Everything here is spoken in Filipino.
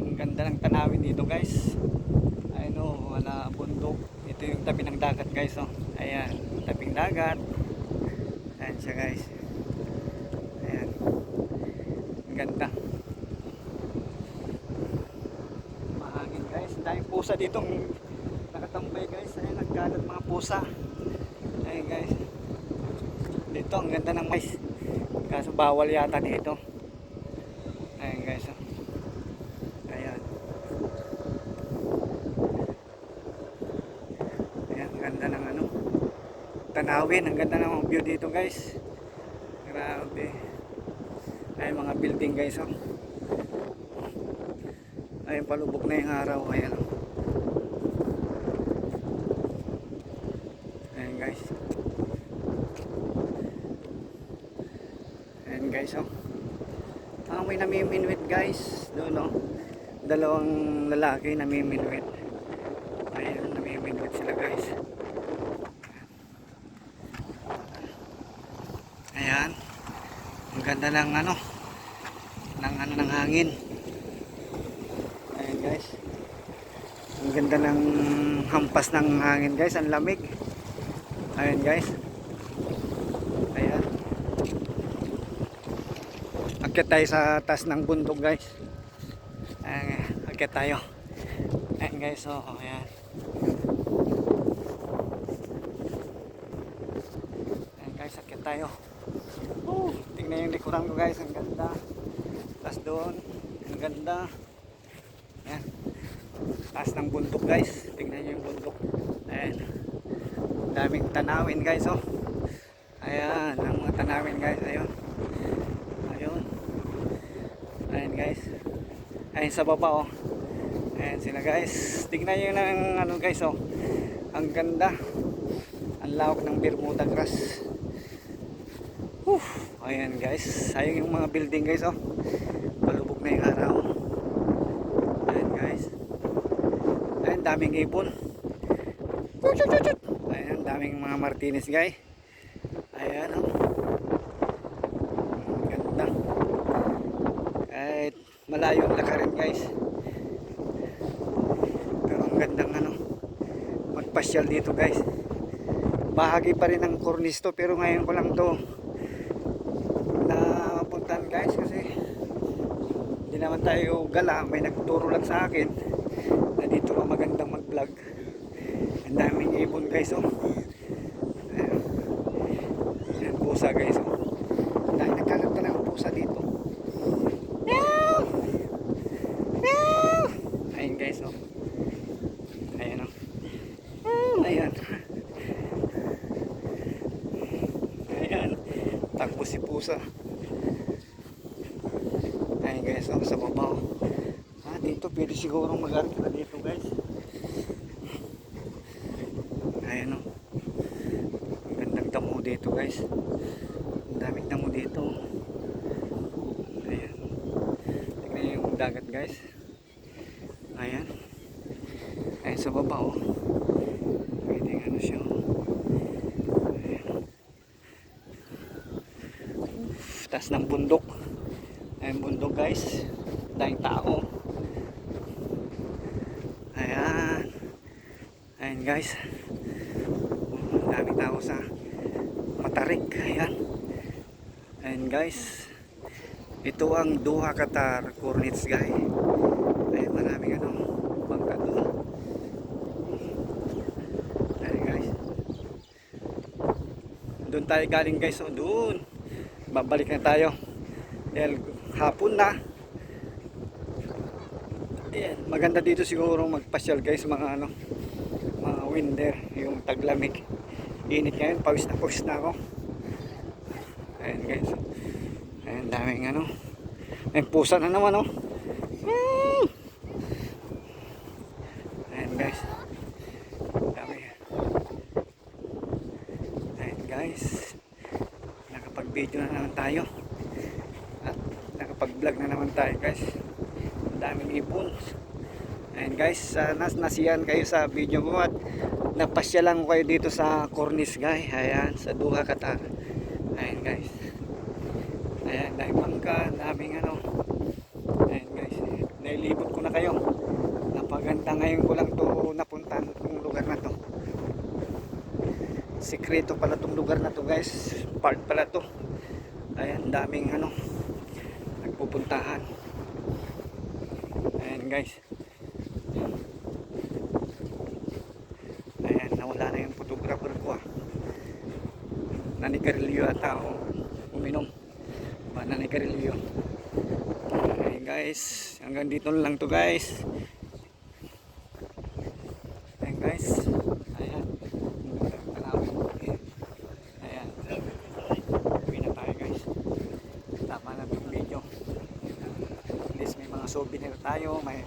Ang ganda ng tanawin dito guys. Ayun o, wala bundok. Ito yung tabi ng dagat guys oh. Ayan, tabing dagat. Ayan siya guys. Ayan. Ang ganda. Mahangin guys. Ang daming pusa dito nakatambay guys. Ayan, nagkalat mga pusa. Ayan guys. Dito ang ganda ng mais. Kaso bawal yata dito. Ayan guys oh. Ayan. Ayan, ang ganda ng ano, tanawin. Ang ganda ng view dito guys. Grabe. Ayan mga building guys oh. Ayan, palubog na yung araw. Ayan oh. Ayan guys. Ayan guys oh. May namiminwit guys doon oh. Dalawang lalaki namiminwit. Ayan, namiminwit sila guys. Ayan, ang ganda ng ano, ng hangin. Ayan guys, ang ganda ng hampas ng hangin guys, ang lamig. Ayan guys. Ayan, akyat tayo sa taas ng bundok guys. Ayan, akyat tayo. Ayan guys, oh, ayan. Ayan guys, akyat tayo. Tingnan yung likuran ko guys, ang ganda. Taas doon, ang ganda. Ayan, taas ng bundok guys. Tingnan nyo yung bundok. Ayan, daming tanawin guys oh. Ayan, ang mga tanawin guys. Ayun, ayun. Ayan guys. Ayan sa baba oh. Ayan sila guys. Tingnan nyo ng ano guys oh. Ang ganda. Ang lawak ng Bermuda Grass. Ayan guys. Ayun yung mga building guys oh. Palubog na yung araw. Ayan guys. Ayan, daming ipon. Ayan, daming mga Martinez guys. Ayan oh. Ganda. Kahit malayo ang lakarin guys. Pero ang gandang ano, magpasyal dito guys. Bahagi pa rin ng Cornice to, pero ngayon ko lang to napuntan guys, kasi hindi naman tayo gala. May nagturo lang sa akin na dito magandang mag vlog. Ang daming ibon guys oh. Ayan, pusa guys oh. Dahil nagkalat na ng pusa dito. Meow! Meow! Ayan guys oh. Ayan oh. Ayan. Ayan, takbo si pusa. Ayan guys oh, sa baba oh. Dito pwede siguro mag-arkila dito guys. Ayan oh. Ang gandang damo dito guys. Ang daming damo dito. Ayan. Tignan yung dagat guys. Ayan. Ayan sa baba oh. Pwede ano siya oh. Ayan. Taas ng bundok. Ayan bundok guys. Daming tao. Ayan. Ayan guys. Daming tao sa Matarik. Ayan. Ayan guys. Ito ang Duha Qatar Cornice guys. Ayan, maraming ano, bangka doon. Ayan guys. Doon tayo galing guys. O doon. Babalik na tayo. Dahil hapon na. Ayan, maganda dito siguro magpasyal guys, mga ano, mga winter, yung taglamig. Init ngayon, pawis na ako. Ayan guys. Ayan, daming ano. Ayan, pusa na naman oh. Ayan guys. Dami. Ayan guys. Nakapag-video na naman tayo. At nakapag-vlog na naman tayo guys. Daming ipon. Ayan guys, sana nasiyan kayo sa video ko at napasyalan ko kayo dito sa Cornice guys. Ayan, sa Duha Qatar. Ayan guys. Ayan, daming bangka, daming ano. Ayan guys, Nilibot ko na kayo. Napaganda ngayon ko lang to napuntan itong lugar na to. Sikreto pala itong lugar na to guys. Park pala to. Ayan, daming ano nagpupuntahan. Ayan guys. Ayan, nawala na yung photographer ko Nanikarilyo ata o uminom. Nanikarilyo. Ayan guys, hanggang dito lang to guys. Ayan guys. Ayan. Ayan. Uwi na tayo guys. Tama na itong video. At least may mga souvenir tayo. May